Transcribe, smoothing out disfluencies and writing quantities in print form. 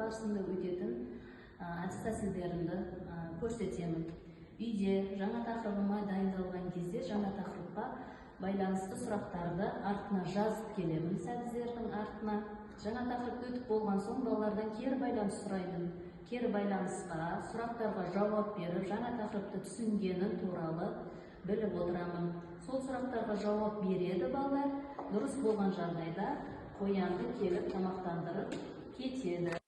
барысында өтетін әдіс тәсілдерімді көрсетемін. Үйде жаңа тақырыбыма дайындалған кезде жаңа тақырыпқа байланысты сұрақтарды артына жазып келемін, сәтіздердің артына. Жаңа тақырып өтіп болған соң балалардан кері байланыс сұраймын. Кері байланысқа, сұрақтарға жауап беріп, жаңа тақырыпты түсінгенін туралы біліп отырамын. Сол сұрақтарға жауап береді балалар. Дұрыс болған жағдайда қоянды келіп тамақтандырып кетеді.